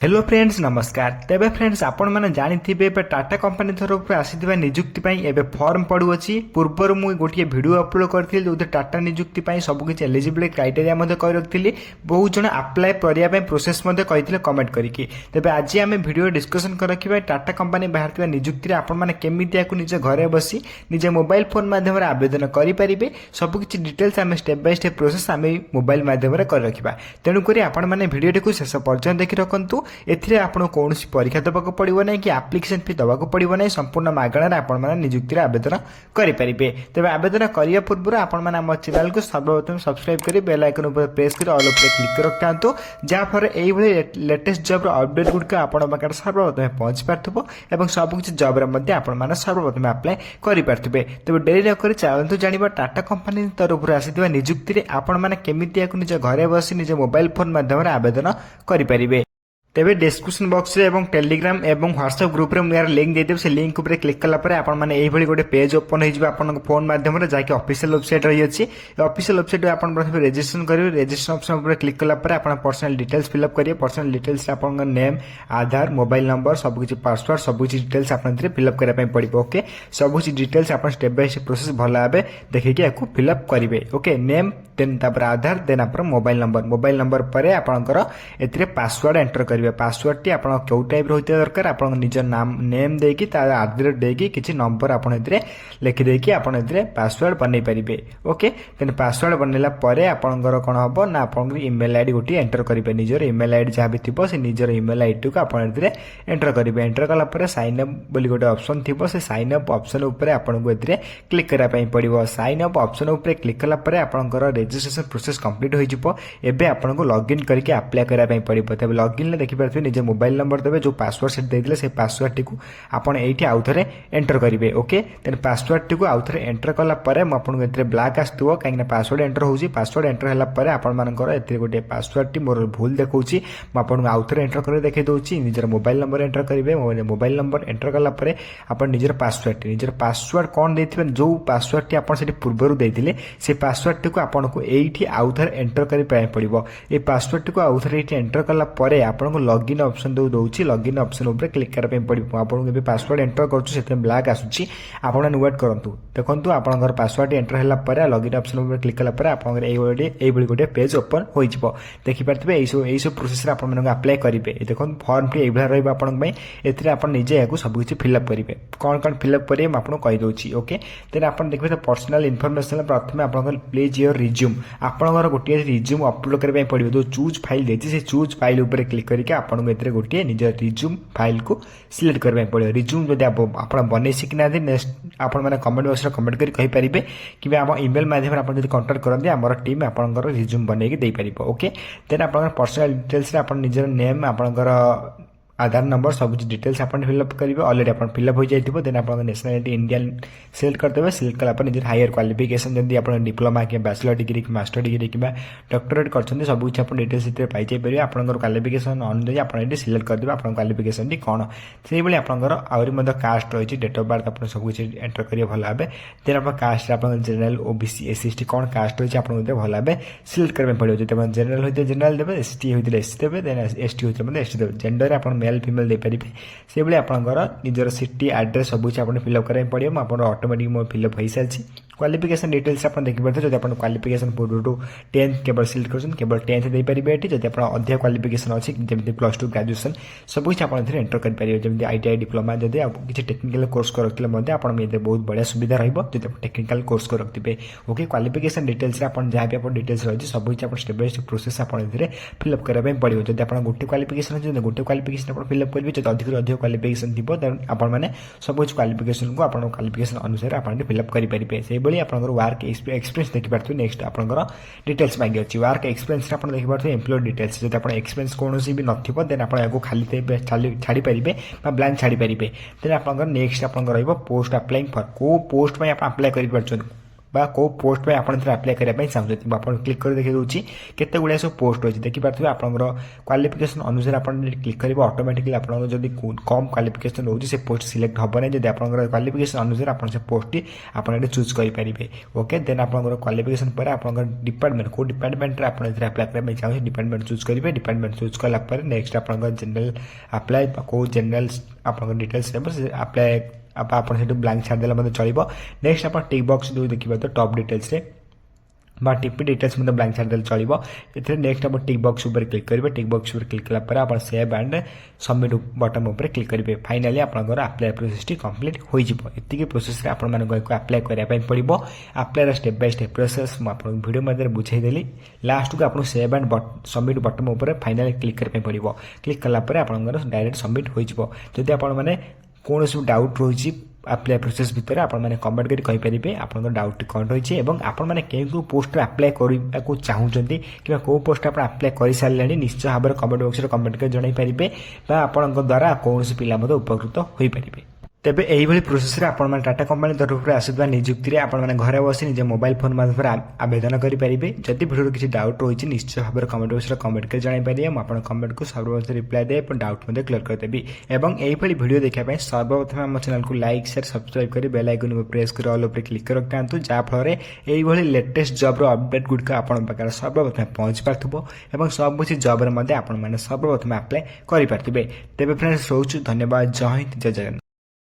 Hello friends नमस्कार। तेबे friends आपण मैंने जानिथिबे टाटा कंपनी तरफ आसीथिबा नियुक्ति पई एबे फॉर्म पडुअछि। पूर्वर मु गोटे वीडियो अपलोड करथिल जो टाटा नियुक्ति पई सब किछ एलिजिबिलिटी क्राइटेरिया मध्ये कहि रखथिली। बहुत जण अप्लाई करिया पई प्रोसेस मध्ये कहिथिले कमेंट करिकि। तेबे आज आमे वीडियो डिस्कशन करखिबा टाटा कंपनी बाहरथिबा नियुक्ति रे आपण माने केमिति याकु निज घरे बसी निज मोबाइल फोन माध्यम रे आवेदन करि परिबे। सब किछ डिटेल्स आमे स्टेप बाय स्टेप प्रोसेस आमे मोबाइल माध्यम रे कर रखिबा। तेनु करी आपण माने वीडियो को शेष पर्यंत देखि रखंतु। एथिरे आपण कोनोसी परीक्षा दबाको पड़िबो नै कि एप्लिकेशन फी दबाको पड़िबो नै। संपूर्ण मागणारे आपण माने नियुक्ति रे आवेदन करि परिबे। तबे आवेदन करिया पूर्व आपण माने हम चैनल को सर्वप्रथम सब्सक्राइब करी बेल आइकन ऊपर प्रेस करी ऑल ऊपर क्लिक कर रखतांतो। जा फर एई भली लेटेस्ट जॉब रो अपडेट गुड का आपण पाकर सर्वप्रथम पहुंच पारथबो एवं सब किछ जॉब रे मध्ये आपण माने सर्वप्रथम अप्लाई करि पारथबे। तबे डेरी न करी चलंतु जानिबा टाटा कंपनी तरफ आसीथिबा नियुक्ति रे आपण माने केमिति याकु निज घरे बसी निज मोबाइल फोन माध्यम रे आवेदन करि परिबे। तेबे डिस्क्रिप्शन बॉक्स रे एवं टेलीग्राम एवं व्हाट्सएप ग्रुप रे यार लिंक दे देब। से लिंक ऊपर क्लिक कला परे आपण माने एई भली गोटे पेज ओपन हो जिबा आपण फोन माध्यम रे जाके ऑफिशियल वेबसाइट रही अछि। ऑफिशियल वेबसाइट रे आपण प्रथम रजिस्ट्रेशन करिवे। रजिस्ट्रेशन ऑप्शन ऊपर क्लिक कला परे आपण पर्सनल डिटेल्स फिल अप करिवे। पर्सनल डिटेल्स रे आपण नेम आधार मोबाइल नंबर सब किछ पासवर्ड सब किछ डिटेल्स आपण रे फिल अप करै पय पड़िबो। ओके सब किछ डिटेल्स आपण स्टेप बाय स्टेप प्रोसेस भला आबे देखि के याकू फिल अप करिवे। ओके नेम देन तापर आधार देन आपन मोबाइल नंबर परे आपनकर एथिरे पासवर्ड एंटर करिवे। पासवर्ड टी आपण क्यू टाइप रो होते दरकार आपण निज नाम नेम देकी ता एड्रेस देकी किछि नंबर आपण एथिरे लिखि देकी आपण एथिरे पासवर्ड बनै परिबे। ओके देन पासवर्ड बनैला परे आपनकर कोन हबो ना आपण ईमेल आईडी गोटी एंटर करिवे। निजर ईमेल आईडी जहा भी थिबो से निजर ईमेल आईडी को आपण एथिरे एंटर करिवे। एंटर कला परे साइन अप बोली गोटे ऑप्शन थिबो। से साइन अप ऑप्शन ऊपर आपण को एथिरे क्लिक करा पई पड़िबो। साइन अप ऑप्शन ऊपर क्लिक कला परे आपनकर रजिस्ट्रेशन प्रोसेस कंप्लीट हो जिवो। एबे आपण को लॉगिन करके अप्लाई करा पई पड़िबो। तबे लॉगिन ले देखि परथि निजे मोबाइल नंबर देबे जो पासवर्ड सेट देइदिले से पासवर्ड टी को आपण एठी आउथरे एंटर करिवे। ओके देन पासवर्ड टी को आउथरे एंटर कला परे म आपण को एथिरे ब्लैक आस्तुओ काहे ना पासवर्ड एंटर होउची। पासवर्ड एंटर हला परे आपण मानकर एथिरे गोटे पासवर्ड टी मोर भूल देखौची म आपण को आउथरे एंटर करे देखै दोउची। निजर मोबाइल नंबर एंटर करिवे। मोबाइल नंबर एंटर कला परे आपण निजर पासवर्ड कोन देथिबे जो पासवर्ड टी आपण सेठी पूर्वरु देइदिले से पासवर्ड टी को आपण को एठी आउथरे एंटर करि पाए पड़िबो। ए पासवर्ड टी को आउथरे एठी एंटर कला परे आपण को लॉगिन ऑप्शन दउची। लॉगिन ऑप्शन ऊपर क्लिक करा पे पड़िबो। आपण को पासवर्ड एंटर करछु सेते ब्लैक आसुची आपण वेट करंतु। देखंतु आपनकर पासवर्ड एंटर हला परे लॉगिन ऑप्शन ऊपर क्लिक कला परे आपनकर एई बडी गोटे पेज ओपन होई जिवो। देखि परथिबे एई सो प्रोसेस रे आपण मन अप्लाई करिवे। देखन फॉर्म टी एई भला रहबा आपण पई एथिरे आपण निजे याकू सब किछ फिल अप करिवे। कोन फिल अप करिवे आपण कहि दोउची। ओके देन आपण देखबे त पर्सनल इन्फॉर्मेशन प्रथमे आपनकर प्लीज योर रिज्यूम आपनकर गोटे रिज्यूम अपलोड करबे पड़िबो। जो चूज फाइल देछि से चूज फाइल ऊपर क्लिक करके आपण को एथिरे गोटे निज रिज्यूम फाइल को सिलेक्ट करबे पड़िबो। रिज्यूम जदि आपण बनै सिकना दे नेक्स्ट आपण माने कमेंट बॉक्स रे कमेंट करि कहि परिबे कि हम ईमेल माध्यम आपण जदि कांटेक्ट करंदी हमर टीम आपनकर रिज्यूम बनै के देई परिबो। ओके देन आपनकर पर्सनल डिटेल्स रे आपण निजर नेम आपनकर आधार नंबर सब डिटेल्स आपण फिल अप करिवे। ऑलरेडी आपण फिल अप हो जाइथिबो। देन आपण नेशनलिटी इंडियन सिलेक्ट करदेबे। सिलेक्ट कला पर निजर हायर क्वालिफिकेशन जदि आपण डिप्लोमा के बैचलर डिग्री कि मास्टर डिग्री कि डॉक्टरेट करछन्ती सब किछ आपण डिटेल्स इते पाइ जाय परिबे। आपनकर क्वालिफिकेशन अनुसार आपण एटी सिलेक्ट करदेबे आपण क्वालिफिकेशन टी कोन सेही बली आपनकर आउरी मद कास्ट रहिछि डेट ऑफ बर्थ आपण सब किछ एंटर करियो भला आबे। देन आपण कास्ट आपण जनरल ओबीसी एससी टी कोन कास्ट रहिछि आपण उते भला आबे सिलेक्ट करबे पड़ियो। जदि आपण जनरल होइते जनरल देबे एसटी होइते एसटी देबे देन एसटी होइते मते एसटी देबे। जेंडर आपण मेल फीमेल दे परिबे। से बली आपनकर निजर सिटी एड्रेस सब कुछ आपण फिल अप करबे पड़ियो। आपण ऑटोमेटिक मो फिल अप होई सालछि। क्वालिफिकेशन डिटेल्स आपण देखि परथे। जदि आपण क्वालिफिकेशन पूर्व टू 10th केवल सिलेक्ट करछन केवल 10th दे परिबे एठी। जदि आपण अधिक क्वालिफिकेशन अछि जेमति +2 ग्रेजुएशन सब कुछ आपण एथे एंटर कर परिबे। जेमति आईटीआई डिप्लोमा जदि आप किछि टेक्निकल कोर्स कर रखले मध्ये आपण मेते बहुत बढ़िया सुविधा रहइबो जदि आपण टेक्निकल कोर्स कर रखतिबे। ओके क्वालिफिकेशन डिटेल्स रे आपण जहा भी आपण डिटेल्स रहिछि सब कुछ आपण स्टेप बाय स्टेप प्रोसेस आपण एथे फिल अप करबे पड़ियो। जदि आपण गोटे क्वालिफिकेशन अछि गोटे क्वालिफिकेशन आपण फिल अप करबे। जदि अधिक क्वालिफिकेशन थिबो देन आपण माने सब कुछ क्वालिफिकेशन को आपण क्वालिफिकेशन अनुसार आपण फिल अप करि परिबे। सेही बली आपण वर्क एक्सपीरियंस देखि पारथु। नेक्स्ट आपनकर डिटेल्स मांगे अछि। वर्क एक्सपीरियंस रे आपण देखि पारथु एम्प्लॉय डिटेल्स। जदि आपण एक्सपीरियंस कोनोसी भी नथिबो देन आपण याको खाली छाड़ी परिबे बा ब्लैंक छाड़ी परिबे। देन आपनकर नेक्स्ट आपनकर रहइबो पोस्ट अप्लाइंग फॉर को पोस्ट पय आपण अप्लाई करि परछन बा को पोस्ट पे आपण अप्लाई करने चाहते आप क्लिक कर देखिए दूसरी केते गुड़ा सब पोस्ट अच्छी देखिए आपंकर क्वालिफिकेशन अनुसार आप क्लिक करेंगे ऑटोमेटिकली आपंकर जब कम क्वालिफिकेशन रोचे से पोस्ट सिलेक्ट हेबना जब आपंकर क्वालिफिकेशन अनुसार आप पोस्ट आप चूज करेंगे ओके देन आपंकर क्वालिफिकेशन पर आपंकर डिपार्टमेंट को डिपार्टमेंट आप अप्लाई करने चाहिए डिपार्टमेंट चूज करेंगे डिपार्टमेंट चूज कलापर नेक्स्ट आपंकर जनरल अप्लाई को जनरल आपंकर डिटेल्स अप्लाई आप ब्लांक छाड़देला चलो नेक्स्ट आप टिक बॉक्स जो देखिए तो टॉप डिटेल्स बा टिपी डिटेल्स मतलब ब्लांक छाड़देले चलो ये नेक्स्ट आप टिक बॉक्स ऊपर क्लिक करेंगे टिक बॉक्स ऊपर क्लिक कलापर आप सेव एंड सबमिट बटन ऊपर क्लिक करेंगे फाइनाली आपंकर अप्लाई प्रोसेस कंप्लीट हो ये प्रोसेस आपको अप्लाई करने पड़ो apply step by step process मुझे वीडियो मध्य बुझेदेली लास्ट को आपको सेव एंड सबमिट बटन ऊपर फाइनाली क्लिक करने पड़ो क्लिक कलापर आपंकर डायरेक्ट सबमिट हो जदि आपने कौन सब डाउट रही अप्लाई प्रोसेस भितर आपने कमेंट कर कहींपारे आप डाउट कौन रही है आपने कौ पोस्ट अप्लाई करने को चाहते कि कौ पोस्ट आप अप्लाई कर सारे निश्चय भाव में कमेंट बॉक्स में कमेंट कर जनईपारे आपण द्वारा कौन पिला उपकृत हो पारे तेबे यही प्रोसेस रे आपण माने टाटा कंपनी तरफ आसुवा नियुक्ति आप घरे बस निज मोबाइल फोन माध्यम आवेदन करेंगे जदि भिडियो किसी डाउट रही निश्चय भाव में कमेंट बॉक्स में कमेंट कर जनईपारे मुझे कमेंट को सर्वप्रथम रिप्लाई दे डाउट क्लियर करदेवी और यही वीडियो देखापी सर्वप्रथम आम चैनल को लाइक शेयर सब्सक्राइब कर बेल आइकन को प्रेस कर ऑल पर क्लिक कर रखता जहाँफल यही लेटेस्ट जॉब अपडेट गुड़िक आपण पाखे सर्वप्रथम पहुंची पार्थ्व और सबकि जॉब सर्वप्रथम अप्लाई करेंगे तेज फ्रेंड्स रोच धन्यवाद जय हिंद जय जगन्नाथ।